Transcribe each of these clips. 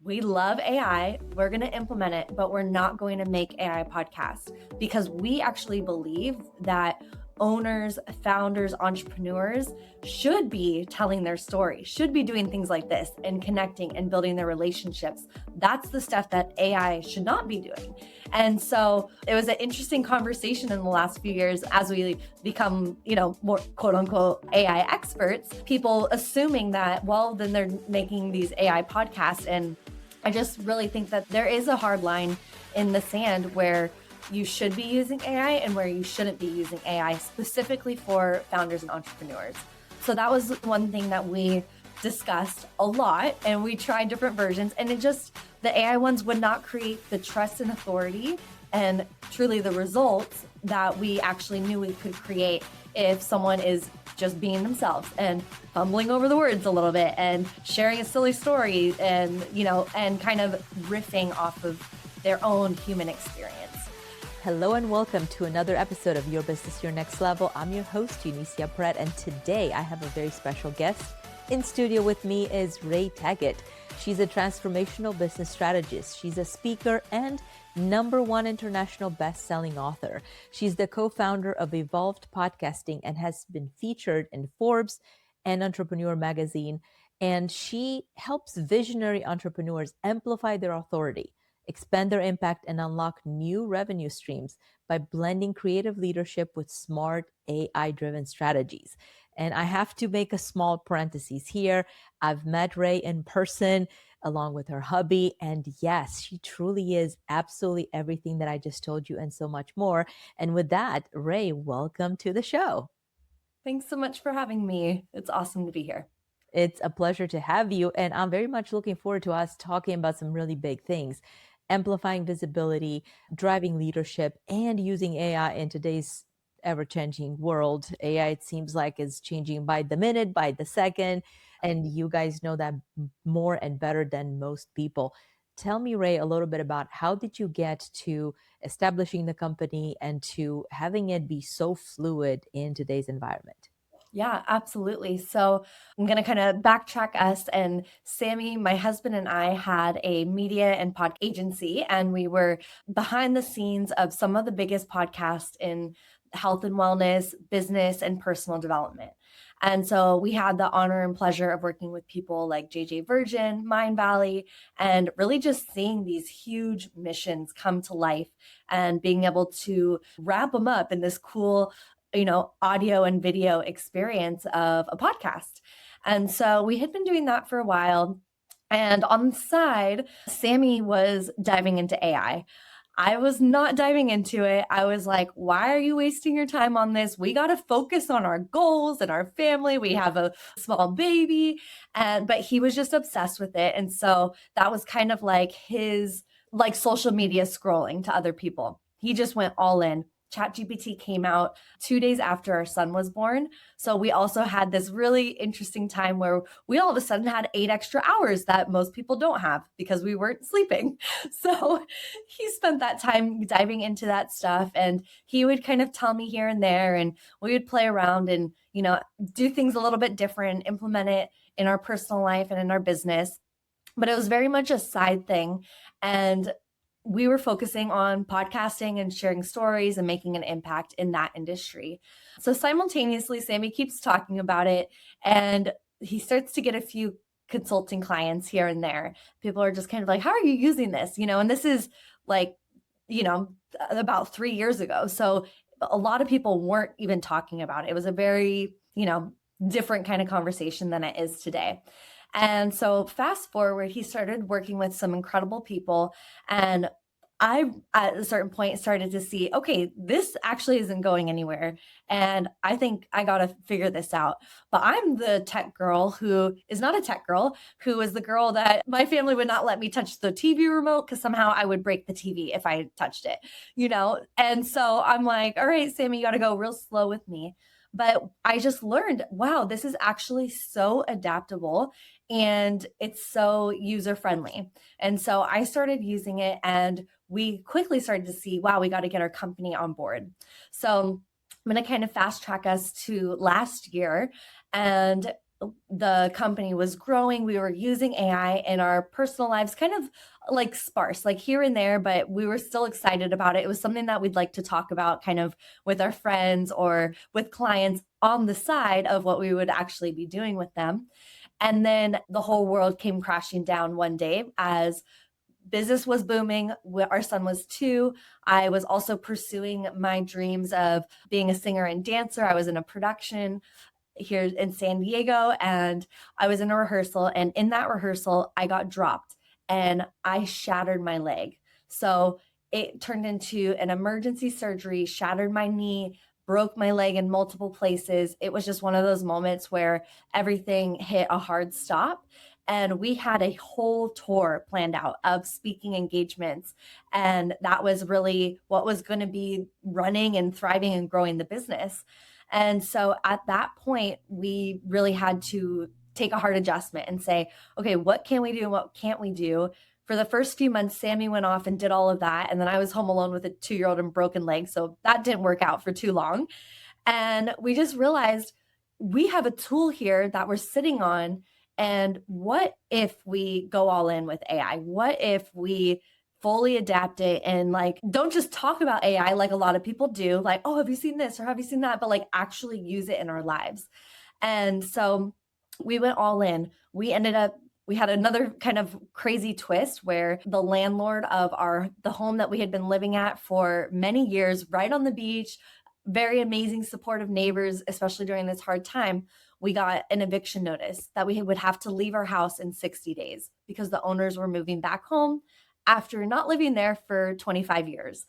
we love AI, we're going to implement it, but we're not going to make AI podcasts because we actually believe that owners, founders, entrepreneurs should be telling their story, should be doing things like this and connecting and building their relationships. That's the stuff that AI should not be doing. And so it was an interesting conversation in the last few years as we become, more quote unquote AI experts, people assuming that, well, then they're making these AI podcasts. And I just really think that there is a hard line in the sand where you should be using AI and where you shouldn't be using AI specifically for founders and entrepreneurs. So that was one thing that we discussed a lot, and we tried different versions, and the AI ones would not create the trust and authority and truly the results that we actually knew we could create if someone is just being themselves and fumbling over the words a little bit and sharing a silly story and, and kind of riffing off of their own human experience. Hello and welcome to another episode of Your Business, Your Next Level. I'm your host, Eunicia Peret, and today I have a very special guest. In studio with me is Rae Taggett. She's a transformational business strategist. She's a speaker and #1 international best-selling author. She's the co-founder of Evolved Podcasting and has been featured in Forbes and Entrepreneur magazine. And she helps visionary entrepreneurs amplify their authority, expand their impact, and unlock new revenue streams by blending creative leadership with smart AI-driven strategies. And I have to make a small parenthesis here. I've met Rae in person along with her hubby. And yes, she truly is absolutely everything that I just told you and so much more. And with that, Rae, welcome to the show. Thanks so much for having me. It's awesome to be here. It's a pleasure to have you. And I'm very much looking forward to us talking about some really big things. Amplifying visibility, driving leadership, and using AI in today's ever-changing world. AI, it seems like, is changing by the minute, by the second, and you guys know that more and better than most people. Tell me, Rae, a little bit about how did you get to establishing the company and to having it be so fluid in today's environment? Yeah, absolutely. So I'm going to kind of backtrack us. And Sammy, my husband, and I had a media and pod agency, and we were behind the scenes of some of the biggest podcasts in health and wellness, business, and personal development. And so we had the honor and pleasure of working with people like JJ Virgin, Mind Valley, and really just seeing these huge missions come to life and being able to wrap them up in this cool audio and video experience of a podcast. And so we had been doing that for a while. And on the side, Sammy was diving into AI. I was not diving into it. I was like, why are you wasting your time on this? We got to focus on our goals and our family. We have a small baby. But he was just obsessed with it. And so that was kind of like his social media scrolling to other people. He just went all in. ChatGPT came out 2 days after our son was born. So we also had this really interesting time where we all of a sudden had 8 extra hours that most people don't have because we weren't sleeping. So he spent that time diving into that stuff, and he would kind of tell me here and there, and we would play around and, do things a little bit different, implement it in our personal life and in our business. But it was very much a side thing. And we were focusing on podcasting and sharing stories and making an impact in that industry. So simultaneously, Sammy keeps talking about it, and he starts to get a few consulting clients here and there. People are just kind of like, how are you using this? And this is like, about 3 years ago. So a lot of people weren't even talking about it. It was a very, different kind of conversation than it is today. And so fast forward, he started working with some incredible people. And I, at a certain point, started to see, okay, this actually isn't going anywhere. And I think I got to figure this out. But I'm the tech girl who is not a tech girl, who is the girl that my family would not let me touch the TV remote because somehow I would break the TV if I touched it, And so I'm like, all right, Sammy, you got to go real slow with me. But I just learned, wow, this is actually so adaptable and it's so user friendly. And so I started using it, and we quickly started to see, wow, we got to get our company on board. So I'm going to kind of fast track us to last year. And the company was growing. We were using AI in our personal lives, kind of like sparse, like here and there, but we were still excited about it. It was something that we'd like to talk about kind of with our friends or with clients on the side of what we would actually be doing with them. And then the whole world came crashing down one day as business was booming. Our son was 2. I was also pursuing my dreams of being a singer and dancer. I was in a production here in San Diego, and I was in a rehearsal, and in that rehearsal I got dropped and I shattered my leg. So it turned into an emergency surgery, shattered my knee, broke my leg in multiple places. It was just one of those moments where everything hit a hard stop. And we had a whole tour planned out of speaking engagements. And that was really what was going to be running and thriving and growing the business. And so at that point, we really had to take a hard adjustment and say, okay, what can we do and what can't we do? For the first few months, Sammy went off and did all of that. And then I was home alone with a 2-year-old and broken leg. So that didn't work out for too long. And we just realized we have a tool here that we're sitting on. And what if we go all in with AI? What if we fully adapt it and like don't just talk about AI like a lot of people do, like, oh, have you seen this or have you seen that? But like actually use it in our lives. And so we went all in. We had another kind of crazy twist where the landlord of the home that we had been living at for many years, right on the beach, very amazing supportive neighbors, especially during this hard time, we got an eviction notice that we would have to leave our house in 60 days because the owners were moving back home after not living there for 25 years.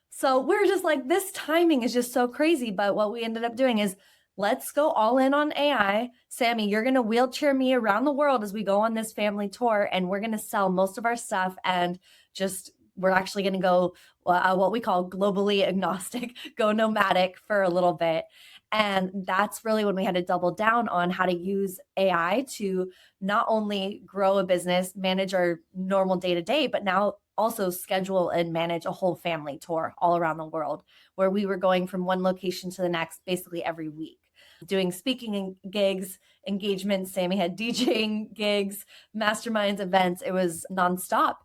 So we're just like, this timing is just so crazy. But what we ended up doing is let's go all in on AI. Sammy, you're going to wheelchair me around the world as we go on this family tour, and we're going to sell most of our stuff and just we're actually going to go what we call globally agnostic, go nomadic for a little bit. And that's really when we had to double down on how to use AI to not only grow a business, manage our normal day to day, but now also schedule and manage a whole family tour all around the world, where we were going from one location to the next basically every week, doing speaking gigs, engagements. Sammy had DJing gigs, masterminds, events. It was nonstop.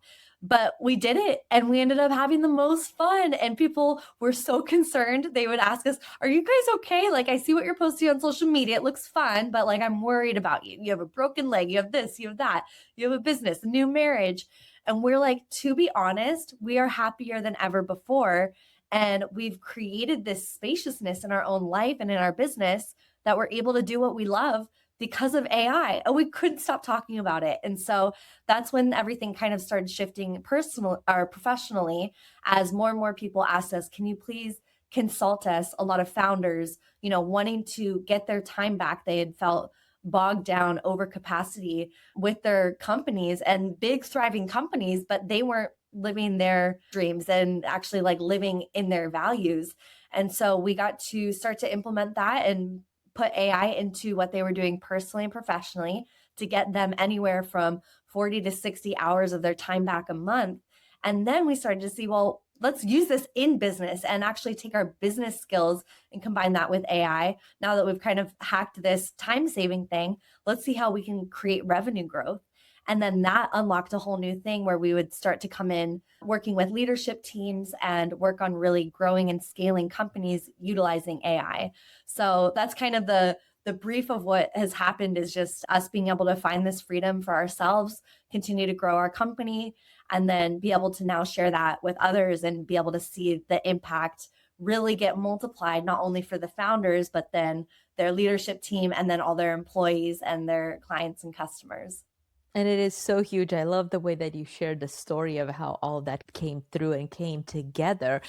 But we did it and we ended up having the most fun. And people were so concerned. They would ask us, are you guys okay? Like, I see what you're posting on social media. It looks fun, but like, I'm worried about you. You have a broken leg. You have this, you have that. You have a business, a new marriage. And we're like, to be honest, we are happier than ever before. And we've created this spaciousness in our own life and in our business that we're able to do what we love because of AI. And we couldn't stop talking about it. And so that's when everything kind of started shifting personal or professionally as more and more people asked us, can you please consult us? A lot of founders, wanting to get their time back. They had felt bogged down over capacity with their companies and big thriving companies, but they weren't living their dreams and actually like living in their values. And so we got to start to implement that and put AI into what they were doing personally and professionally to get them anywhere from 40 to 60 hours of their time back a month. And then we started to see, well, let's use this in business and actually take our business skills and combine that with AI. Now that we've kind of hacked this time saving thing, let's see how we can create revenue growth. And then that unlocked a whole new thing where we would start to come in working with leadership teams and work on really growing and scaling companies utilizing AI. So that's kind of the brief of what has happened is just us being able to find this freedom for ourselves, continue to grow our company, and then be able to now share that with others and be able to see the impact really get multiplied, not only for the founders, but then their leadership team and then all their employees and their clients and customers. And it is so huge. I love the way that you shared the story of how all of that came through and came together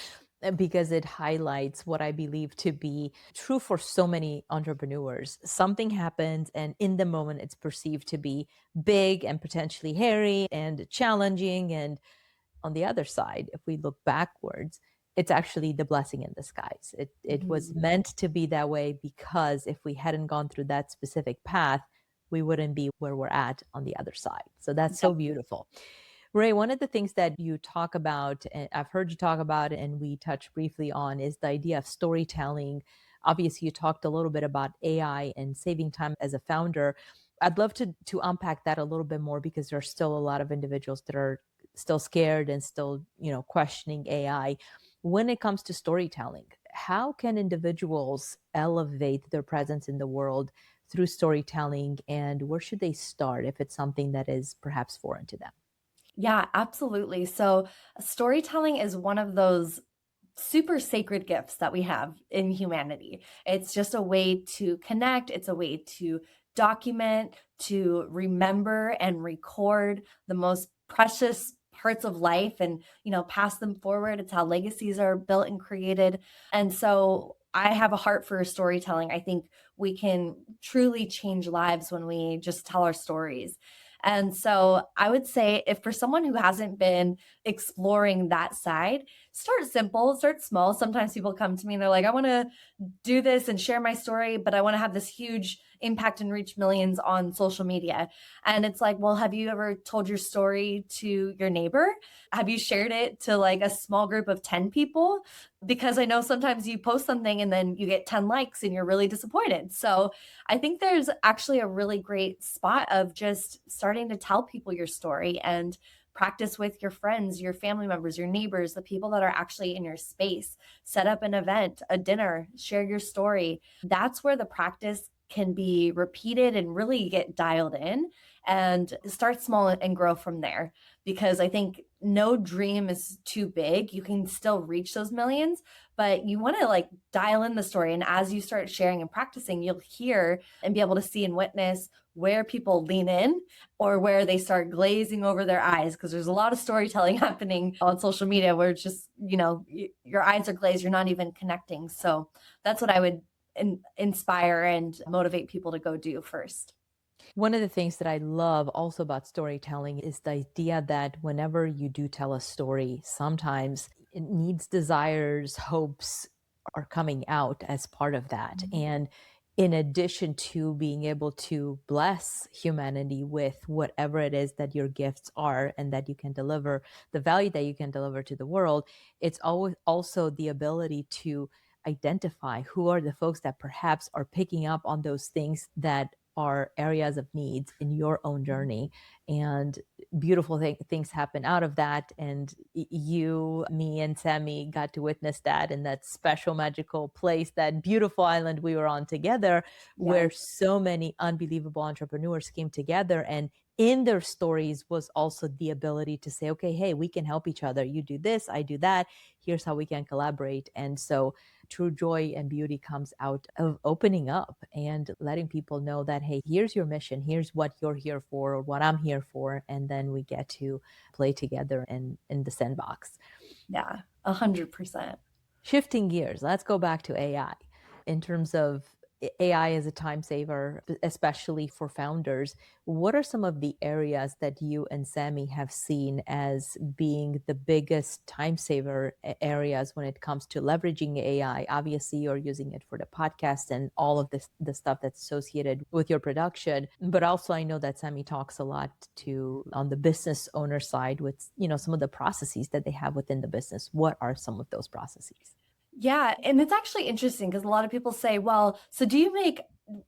because it highlights what I believe to be true for so many entrepreneurs. Something happens, and in the moment, it's perceived to be big and potentially hairy and challenging. And on the other side, if we look backwards, it's actually the blessing in disguise. It was Mhm. meant to be that way because if we hadn't gone through that specific path, we wouldn't be where we're at on the other side. So that's so Yep. beautiful. Rae, one of the things that you talk about, and I've heard you talk about, and we touched briefly on, is the idea of storytelling Obviously, you talked a little bit about AI and saving time as a founder. I'd love to unpack that a little bit more because there are still a lot of individuals that are still scared and still, questioning AI. When it comes to storytelling, how can individuals elevate their presence in the world through storytelling, and where should they start if it's something that is perhaps foreign to them? Yeah, absolutely. So, storytelling is one of those super sacred gifts that we have in humanity. It's just a way to connect, it's a way to document, to remember and record the most precious parts of life and, pass them forward. It's how legacies are built and created. And so I have a heart for storytelling. I think we can truly change lives when we just tell our stories. And so I would say if for someone who hasn't been exploring that side, start simple, start small. Sometimes people come to me and they're like, I want to do this and share my story, but I want to have this huge impact and reach millions on social media. And it's like, well, have you ever told your story to your neighbor? Have you shared it to like a small group of 10 people? Because I know sometimes you post something and then you get 10 likes and you're really disappointed. So I think there's actually a really great spot of just starting to tell people your story and practice with your friends, your family members, your neighbors, the people that are actually in your space. Set up an event, a dinner, share your story. That's where the practice can be repeated and really get dialed in, and start small and grow from there. Because I think no dream is too big. You can still reach those millions, but you want to like dial in the story. And as you start sharing and practicing, you'll hear and be able to see and witness where people lean in or where they start glazing over their eyes, because there's a lot of storytelling happening on social media where it's just, your eyes are glazed, you're not even connecting. So that's what I would inspire and motivate people to go do first. One of the things that I love also about storytelling is the idea that whenever you do tell a story, sometimes it needs, desires, hopes are coming out as part of that. And in addition to being able to bless humanity with whatever it is that your gifts are and that you can deliver, the value that you can deliver to the world, it's always also the ability to identify who are the folks that perhaps are picking up on those things that are areas of needs in your own journey, and beautiful things happen out of that. And you, me, and Sammy got to witness that in that special magical place, that beautiful island we were on together, where Yes. so many unbelievable entrepreneurs came together, and in their stories was also the ability to say, okay, hey, we can help each other. You do this, I do that, here's how we can collaborate. And so true joy and beauty comes out of opening up and letting people know that, hey, here's your mission, here's what you're here for, or what I'm here for. And then we get to play together in the sandbox. Yeah, 100%. Shifting gears, let's go back to AI. In terms of AI as a time saver, especially for founders, what are some of the areas that you and Sammy have seen as being the biggest time saver areas when it comes to leveraging AI? Obviously, you're using it for the podcast and all of this, the stuff that's associated with your production. But also, I know that Sammy talks a lot to on the business owner side with, some of the processes that they have within the business. What are some of those processes? Yeah, and it's actually interesting because a lot of people say, "Well, so do you make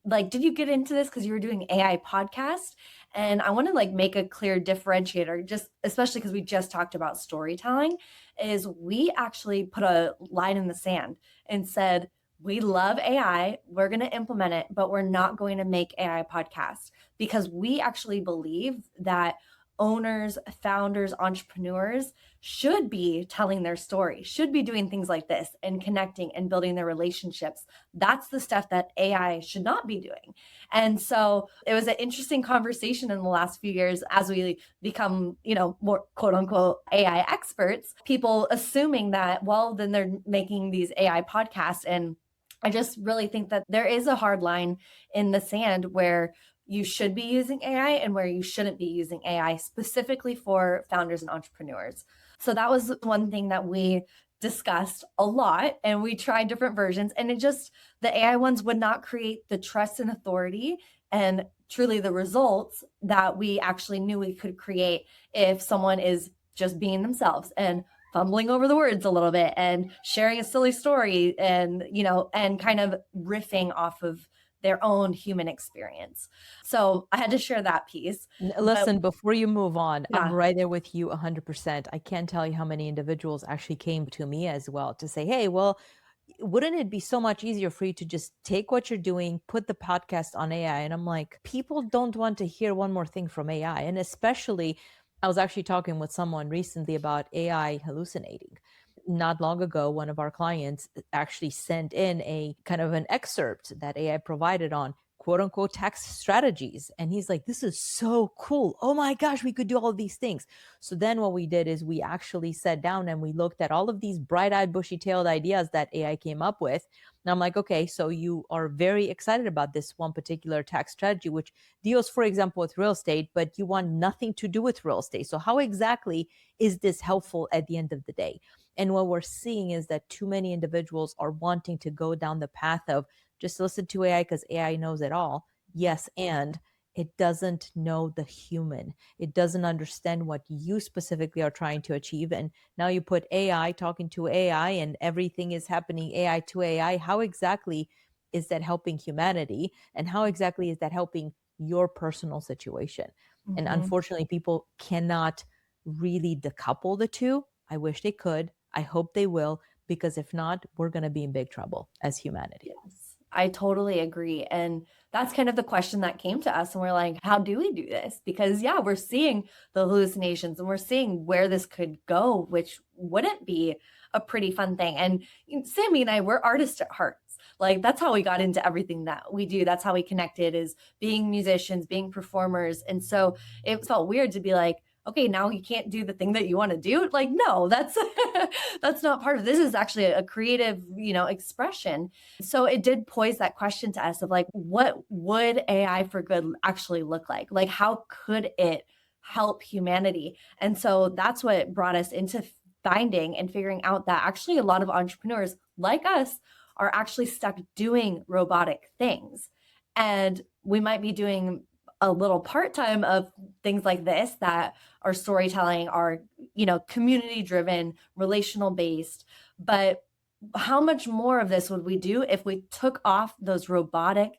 like did you get into this because you were doing AI podcast?" And I want to like make a clear differentiator, just especially because we just talked about storytelling, is we actually put a line in the sand and said, "We love AI, we're going to implement it, but we're not going to make AI podcasts because we actually believe that owners, founders, entrepreneurs should be telling their story, should be doing things like this and connecting and building their relationships. That's the stuff that AI should not be doing." And so it was an interesting conversation in the last few years as we become, more quote unquote AI experts, people assuming that, well, then they're making these AI podcasts. And I just really think that there is a hard line in the sand where you should be using AI and where you shouldn't be using AI specifically for founders and entrepreneurs. So that was one thing that we discussed a lot, and we tried different versions, and the AI ones would not create the trust and authority and truly the results that we actually knew we could create if someone is just being themselves and fumbling over the words a little bit and sharing a silly story and, and kind of riffing off of their own human experience. So I had to share that piece. But Listen, before you move on, I'm yeah, right there with you 100%. I can't tell you how many individuals actually came to me as well to say, hey, well, wouldn't it be so much easier for you to just take what you're doing, put the podcast on AI? And I'm like, people don't want to hear one more thing from AI. And especially, I was actually talking with someone recently about AI hallucinating. Not long ago, one of our clients actually sent in a kind of an excerpt that AI provided on quote unquote tax strategies. And he's like, this is so cool. Oh my gosh, we could do all these things. So then what we did is we actually sat down and we looked at all of these bright eyed, bushy tailed ideas that AI came up with. And I'm like, okay, so you are very excited about this one particular tax strategy, which deals, for example, with real estate, but you want nothing to do with real estate. So how exactly is this helpful at the end of the day? And what we're seeing is that too many individuals are wanting to go down the path of just listen to AI because AI knows it all. Yes, and it doesn't know the human. It doesn't understand what you specifically are trying to achieve. And now you put AI talking to AI and everything is happening AI to AI. How exactly is that helping humanity? And how exactly is that helping your personal situation? And mhm. unfortunately, people cannot really decouple the two. I wish they could. I hope they will, because if not, we're going to be in big trouble as humanity. Yes, I totally agree. And that's kind of the question that came to us. And we're like, how do we do this? Because, yeah, we're seeing the hallucinations and we're seeing where this could go, which wouldn't be a pretty fun thing. And Sammy and I, we're artists at hearts. Like, that's how we got into everything that we do. That's how we connected, is being musicians, being performers. And so it felt weird to be like, okay, now you can't do the thing that you want to do. Like, no, that's that's not part of this. Is actually a creative, expression. So it did pose that question to us of like, what would AI for good actually look like? Like, how could it help humanity? And so that's what brought us into finding and figuring out that actually a lot of entrepreneurs like us are actually stuck doing robotic things. And we might be doing a little part time of things like this that are storytelling, are, community driven, relational based. But how much more of this would we do if we took off those robotic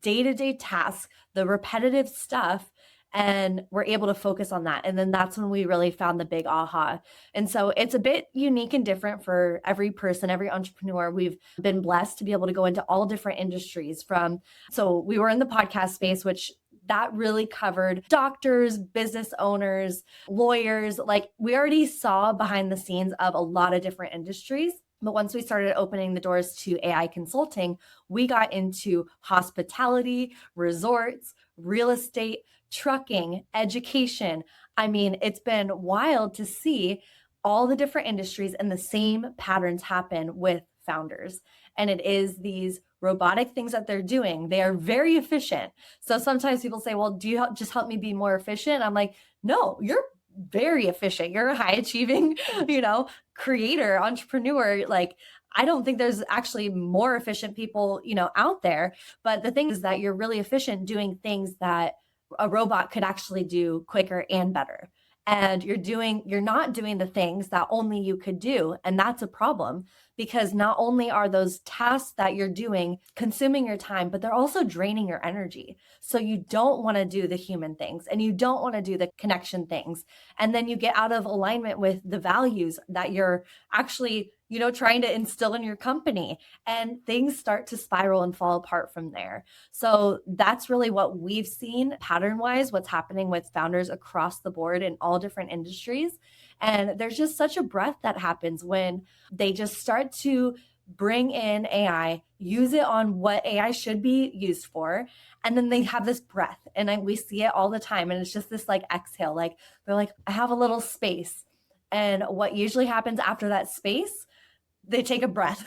day-to-day tasks, the repetitive stuff, and we're able to focus on that? And then that's when we really found the big aha. And so it's a bit unique and different for every person, every entrepreneur. We've been blessed to be able to go into all different industries from, so we were in the podcast space, which that really covered doctors, business owners, lawyers. Like, we already saw behind the scenes of a lot of different industries. But once we started opening the doors to AI consulting, we got into hospitality, resorts, real estate, trucking, education. I mean, it's been wild to see all the different industries and the same patterns happen with founders. And it is these robotic things that they're doing. They are very efficient. So sometimes people say, well, do you just help me be more efficient? I'm like, no, you're very efficient. You're a high achieving, creator, entrepreneur. Like, I don't think there's actually more efficient people, out there. But the thing is that you're really efficient doing things that a robot could actually do quicker and better. And you're not doing the things that only you could do. And that's a problem, because not only are those tasks that you're doing consuming your time, but they're also draining your energy. So you don't want to do the human things and you don't want to do the connection things. And then you get out of alignment with the values that you're actually, trying to instill in your company, and things start to spiral and fall apart from there. So that's really what we've seen pattern wise, what's happening with founders across the board in all different industries. And there's just such a breath that happens when they just start to bring in AI, use it on what AI should be used for, and then they have this breath. And we see it all the time. And it's just this like exhale, like they're like, I have a little space. And what usually happens after that space, they take a breath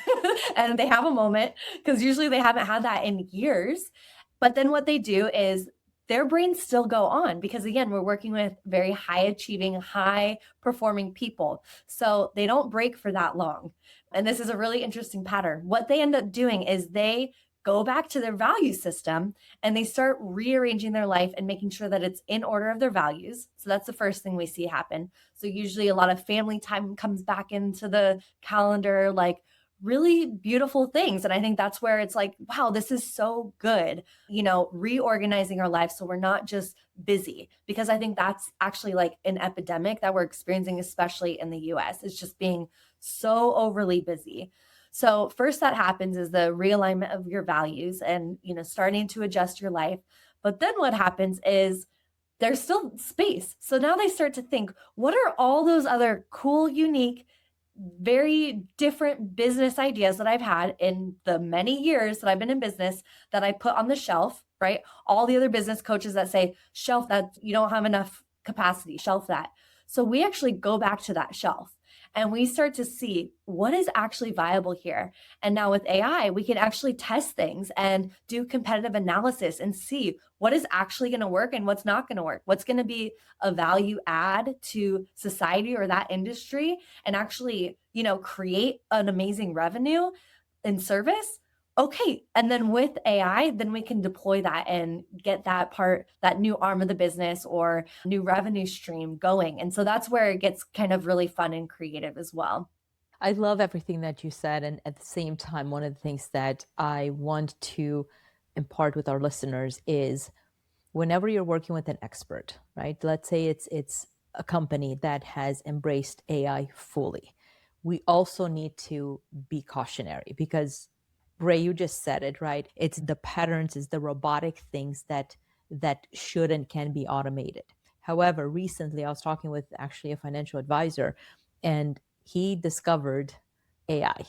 and they have a moment, because usually they haven't had that in years. But then what they do is their brains still go on, because again, we're working with very high achieving, high performing people. So they don't break for that long. And this is a really interesting pattern. What they end up doing is they go back to their value system and they start rearranging their life and making sure that it's in order of their values. So that's the first thing we see happen. So usually a lot of family time comes back into the calendar, like really beautiful things. And I think that's where it's like, wow, this is so good, reorganizing our lives so we're not just busy. Because I think that's actually like an epidemic that we're experiencing, especially in the US. It's just being so overly busy. So first that happens is the realignment of your values and, starting to adjust your life. But then what happens is there's still space. So now they start to think, what are all those other cool, unique, very different business ideas that I've had in the many years that I've been in business that I put on the shelf, right? All the other business coaches that say, shelf that, you don't have enough capacity, shelf that. So we actually go back to that shelf and we start to see what is actually viable here. And now with AI, we can actually test things and do competitive analysis and see what is actually going to work and what's not going to work. What's going to be a value add to society or that industry and actually, create an amazing revenue and service. Okay. And then with AI, then we can deploy that and get that part, that new arm of the business or new revenue stream going. And so that's where it gets kind of really fun and creative as well. I love everything that you said. And at the same time, one of the things that I want to impart with our listeners is whenever you're working with an expert, right? Let's say it's a company that has embraced AI fully. We also need to be cautionary because Rae, you just said it, right? It's the patterns, it's the robotic things that should and can be automated. However, recently I was talking with actually a financial advisor and he discovered AI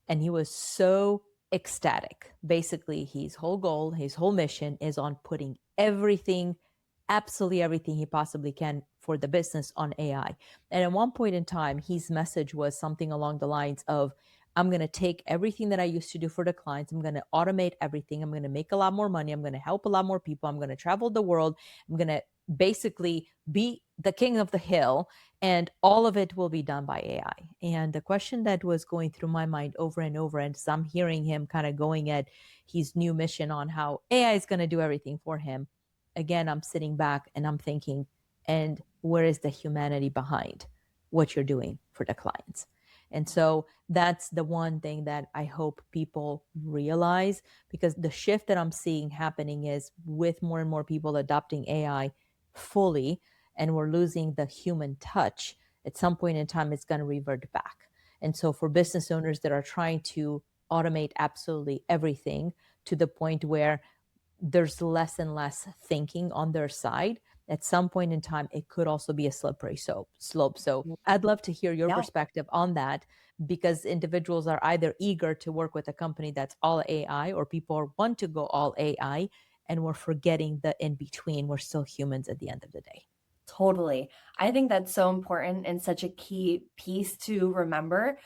and he was so ecstatic. Basically, his whole goal, his whole mission is on putting everything, absolutely everything he possibly can for the business on AI. And at one point in time, his message was something along the lines of, I'm going to take everything that I used to do for the clients. I'm going to automate everything. I'm going to make a lot more money. I'm going to help a lot more people. I'm going to travel the world. I'm going to basically be the king of the hill, and all of it will be done by AI. And the question that was going through my mind over and over, and so I'm hearing him kind of going at his new mission on how AI is going to do everything for him. Again, I'm sitting back and I'm thinking, and where is the humanity behind what you're doing for the clients? And so that's the one thing that I hope people realize, because the shift that I'm seeing happening is with more and more people adopting AI fully, and we're losing the human touch. At some point in time, it's going to revert back. And so for business owners that are trying to automate absolutely everything to the point where there's less and less thinking on their side, at some point in time, it could also be a slippery slope. So I'd love to hear your Yeah. perspective on that, because individuals are either eager to work with a company that's all AI, or people want to go all AI, and we're forgetting the in between. We're still humans at the end of the day. Totally. I think that's so important and such a key piece to remember.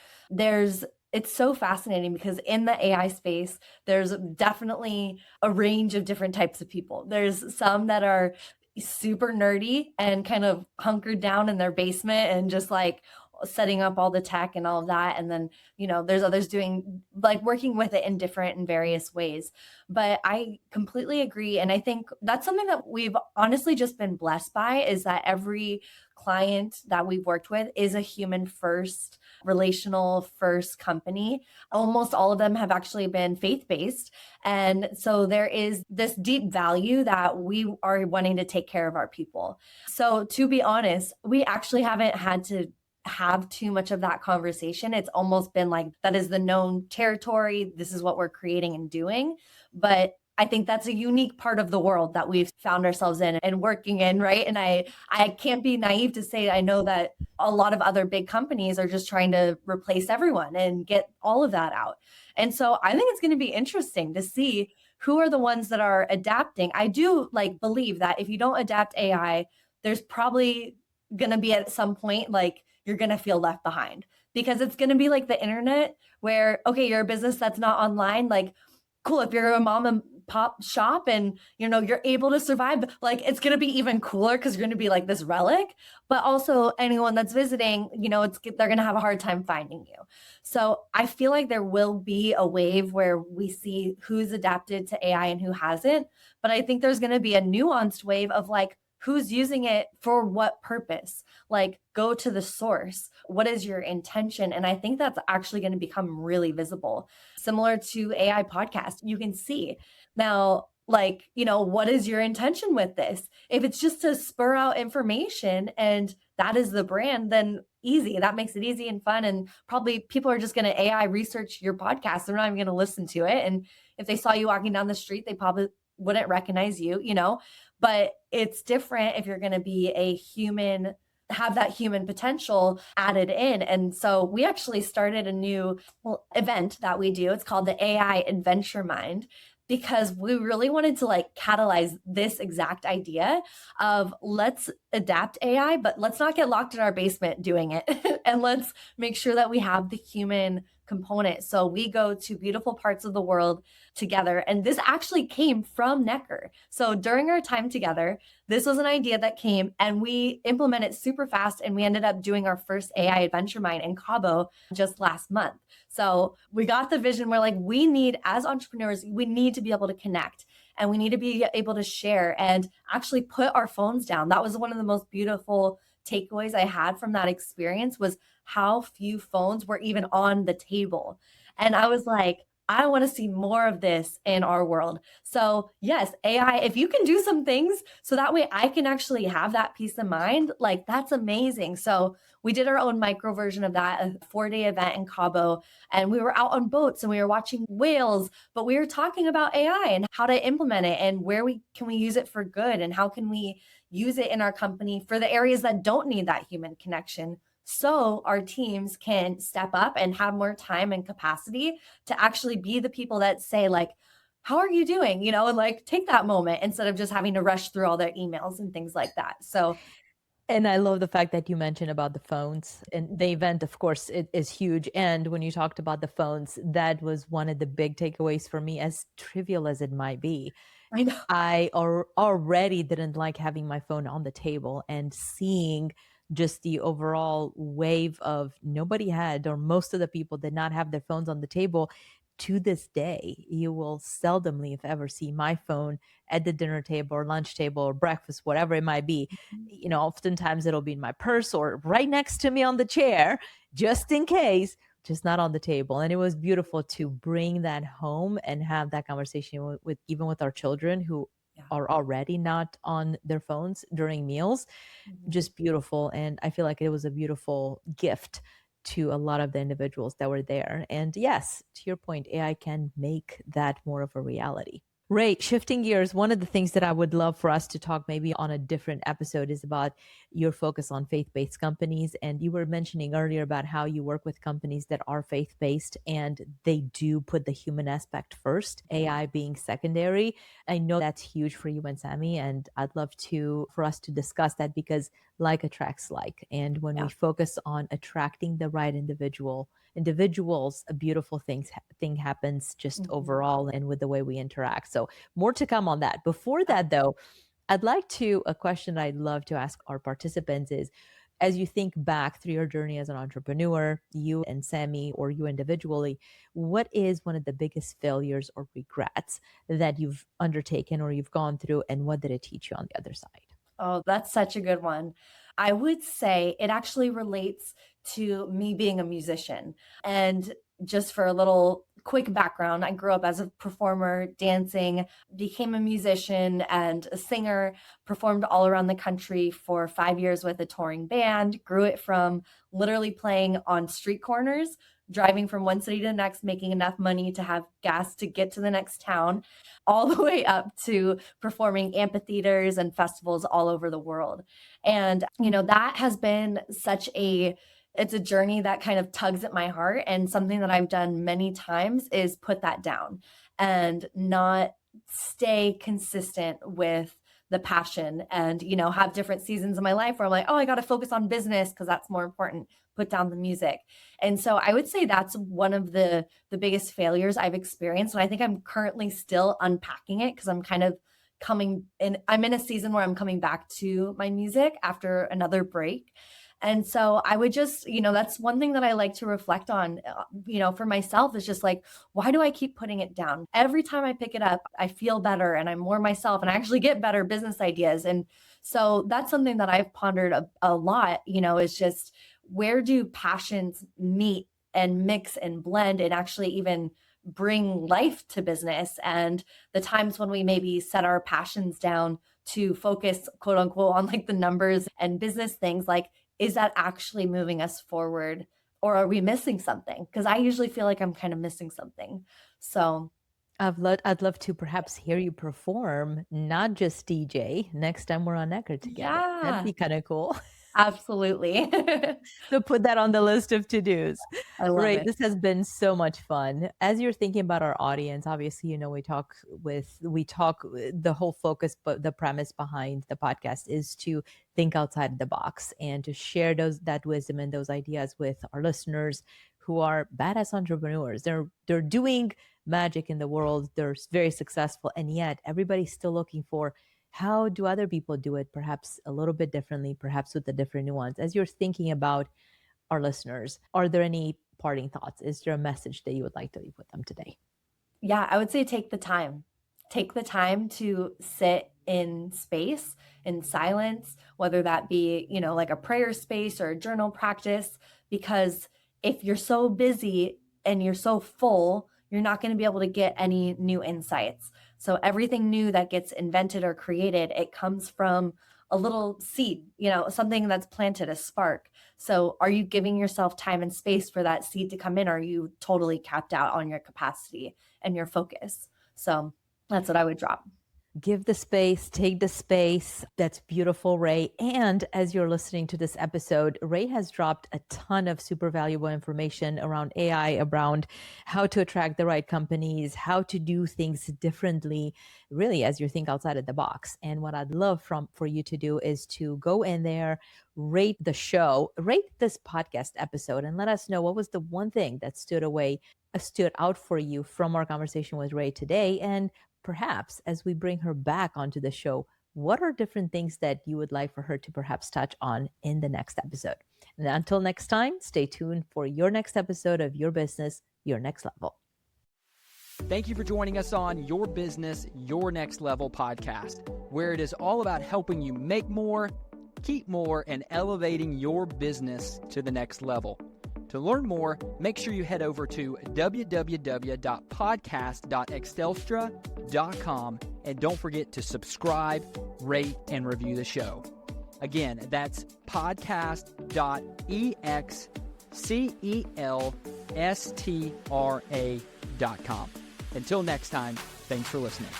It's so fascinating because in the AI space, there's definitely a range of different types of people. There's some that are super nerdy and kind of hunkered down in their basement and just like setting up all the tech and all of that. And then, there's others doing like working with it in different and various ways. But I completely agree. And I think that's something that we've honestly just been blessed by, is that every client that we've worked with is a human first, relational first company. Almost all of them have actually been faith based. And so there is this deep value that we are wanting to take care of our people. So to be honest, we actually haven't had to have too much of that conversation. It's almost been like that is the known territory. This is what we're creating and doing. But I think that's a unique part of the world that we've found ourselves in and working in, right? And I can't be naive to say I know that a lot of other big companies are just trying to replace everyone and get all of that out. And so I think it's going to be interesting to see who are the ones that are adapting. I do like believe that if you don't adapt AI, there's probably going to be at some point like you're going to feel left behind, because it's going to be like the internet where, okay, you're a business that's not online. Like, cool. If you're a mom and pop shop and you're able to survive. Like it's going to be even cooler because you're going to be like this relic, but also anyone that's visiting, they're going to have a hard time finding you. So I feel like there will be a wave where we see who's adapted to AI and who hasn't, but I think there's going to be a nuanced wave of like who's using it for what purpose. Like go to the source. What is your intention? And I think that's actually going to become really visible, similar to AI podcast. You can see now, like, what is your intention with this? If it's just to spur out information and that is the brand, then easy. That makes it easy and fun. And probably people are just going to AI research your podcast. They're not even going to listen to it. And if they saw you walking down the street, they probably wouldn't recognize you. But it's different if you're going to be a human, have that human potential added in. And so we actually started a new event that we do. It's called the AI Adventure Mind, because we really wanted to like catalyze this exact idea of let's adapt AI, but let's not get locked in our basement doing it. And let's make sure that we have the human component. So we go to beautiful parts of the world together. And this actually came from Necker. So during our time together, this was an idea that came and we implemented super fast. And we ended up doing our first AI Adventure Mine in Cabo just last month. So we got the vision where like we need, as entrepreneurs, we need to be able to connect and we need to be able to share and actually put our phones down. That was one of the most beautiful takeaways I had from that experience, was how few phones were even on the table. And I was like, I want to see more of this in our world. So, yes, AI, if you can do some things so that way I can actually have that peace of mind, like that's amazing. So, we did our own micro version of that, a 4-day event in Cabo, and we were out on boats and we were watching whales, but we were talking about AI and how to implement it and where we can we use it for good and how can we use it in our company for the areas that don't need that human connection, so our teams can step up and have more time and capacity to actually be the people that say like, how are you doing, and like take that moment instead of just having to rush through all their emails and things like that. So And I love the fact that you mentioned about the phones, and the event, of course, it is huge. And when you talked about the phones, that was one of the big takeaways for me, as trivial as it might be. I know. Already didn't like having my phone on the table, and seeing just the overall wave of nobody had, or most of the people did not have their phones on the table. To this day, you will seldomly, if ever, see my phone at the dinner table or lunch table or breakfast, whatever it might be. Oftentimes it'll be in my purse or right next to me on the chair, just in case, just not on the table. And it was beautiful to bring that home and have that conversation with even with our children who Yeah. are already not on their phones during meals. Mhm. Just beautiful. And I feel like it was a beautiful gift to a lot of the individuals that were there. And yes, to your point, AI can make that more of a reality. Rae, shifting gears, one of the things that I would love for us to talk maybe on a different episode is about your focus on faith-based companies. And you were mentioning earlier about how you work with companies that are faith-based and they do put the human aspect first, AI being secondary. I know that's huge for you and Sammy, and I'd love to for us to discuss that, because like attracts like. And when we Yeah. focus on attracting the right individuals, a beautiful thing happens just Mhm. overall and with the way we interact. So more to come on that. Before that though, I'd like to a question I'd love to ask our participants is, as you think back through your journey as an entrepreneur, you and Sammy or you individually, what is one of the biggest failures or regrets that you've undertaken or you've gone through, and what did it teach you on the other side? Oh, that's such a good one. I would say it actually relates to me being a musician. And just for a little quick background, I grew up as a performer, dancing, became a musician and a singer, performed all around the country for 5 years with a touring band, grew it from literally playing on street corners, driving from one city to the next, making enough money to have gas to get to the next town, all the way up to performing amphitheaters and festivals all over the world. And, that has been such it's a journey that kind of tugs at my heart. And something that I've done many times is put that down and not stay consistent with the passion and, have different seasons of my life where I'm like, oh, I got to focus on business because that's more important, put down the music. And so I would say that's one of the biggest failures I've experienced. And I think I'm currently still unpacking it because I'm kind of I'm in a season where I'm coming back to my music after another break. And so I would just, that's one thing that I like to reflect on, for myself is just like, why do I keep putting it down? Every time I pick it up, I feel better and I'm more myself and I actually get better business ideas. And so that's something that I've pondered a lot, is just where do passions meet and mix and blend and actually even bring life to business, and the times when we maybe set our passions down to focus, quote unquote, on like the numbers and business things, like, is that actually moving us forward or are we missing something? Because I usually feel like I'm kind of missing something. So I'd love to perhaps hear you perform, not just DJ, next time we're on Necker together. That'd yeah, be kind of cool. absolutely. So put that on the list of to-dos. I love Right. it. This has been so much fun. As you're thinking about our audience, obviously, we talk the whole focus, but the premise behind the podcast is to think outside the box and to share that wisdom and those ideas with our listeners who are badass entrepreneurs. They're doing magic in the world. They're very successful. And yet everybody's still looking for how do other people do it, perhaps a little bit differently, perhaps with a different nuance. As you're thinking about our listeners, are there any parting thoughts? Is there a message that you would like to leave with them today? Yeah, I would say take the time. Take the time to sit in space, in silence, whether that be, like a prayer space or a journal practice, because if you're so busy and you're so full, you're not going to be able to get any new insights. So everything new that gets invented or created, it comes from a little seed, something that's planted, a spark. So are you giving yourself time and space for that seed to come in? Or are you totally capped out on your capacity and your focus? So that's what I would drop. Give the space, take the space. That's beautiful, Rae. And as you're listening to this episode, Rae has dropped a ton of super valuable information around AI, around how to attract the right companies, how to do things differently, really, as you think outside of the box. And what I'd love for you to do is to go in there, rate the show, rate this podcast episode, and let us know what was the one thing that stood out for you from our conversation with Rae today. And perhaps as we bring her back onto the show, what are different things that you would like for her to perhaps touch on in the next episode? And until next time, stay tuned for your next episode of Your Business, Your Next Level. Thank you for joining us on Your Business, Your Next Level podcast, where it is all about helping you make more, keep more, and elevating your business to the next level. To learn more, make sure you head over to www.podcast.excelstra.com and don't forget to subscribe, rate, and review the show. Again, that's podcast.excelstra.com. Until next time, thanks for listening.